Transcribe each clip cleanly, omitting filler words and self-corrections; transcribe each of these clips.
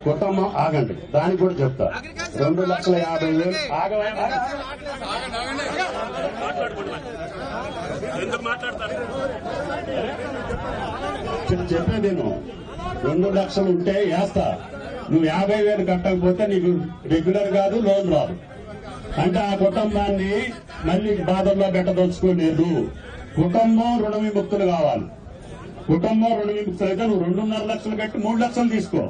కుటుంబం ఆగండి, దానికి కూడా చెప్తా. 2,50,000 చెప్పేది నేను. 2 లక్షలు ఉంటే వేస్తా, నువ్వు 50,000 కట్టకపోతే నీకు రెగ్యులర్ కాదు, లోన్ రాదు. అంటే ఆ కుటుంబాన్ని మళ్ళీ బాధల్లో పెట్టదలుచుకోలేదు. కుటుంబం రుణ విముక్తులు కావాలి. కుటుంబం రుణ విముక్తులు అయితే నువ్వు 2.5 లక్షలు కట్టి 3 లక్షలు తీసుకో,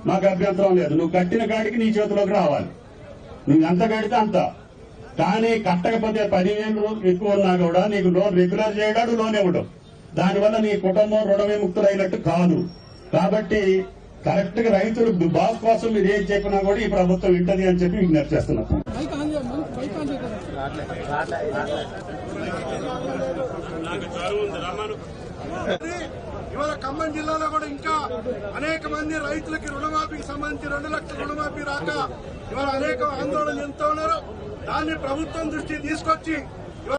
మాకు అభ్యంతరం లేదు. నువ్వు కట్టిన కాడికి నీ చేతిలోకి రావాలి. నువ్వు ఎంత కడితే అంత. కానీ కట్టకపోతే 10,000 ఎక్కువ ఉన్నా కూడా నీకు లోన్ రెగ్యులర్ చేయడాడు, లోన్ ఇవ్వడం. దానివల్ల నీ కుటుంబం రుణ విముక్తులైనట్టు కాదు. కాబట్టి కరెక్ట్ గా రైతులు బాస్ కోసం మీరు ఏం చెప్పినా కూడా ఈ ప్రభుత్వం వింటది అని చెప్పి విజ్ఞప్తి చేస్తున్నారు. ఇవాళ ఖమ్మం జిల్లాలో కూడా ఇంకా అనేక మంది రైతులకి రుణమాఫీకి సంబంధించి 2 లక్షల రుణమాఫీ రాక ఇవాళ అనేక ఆందోళన చెందుతూ ఉన్నారు. దాన్ని ప్రభుత్వం దృష్టికి తీసుకొచ్చి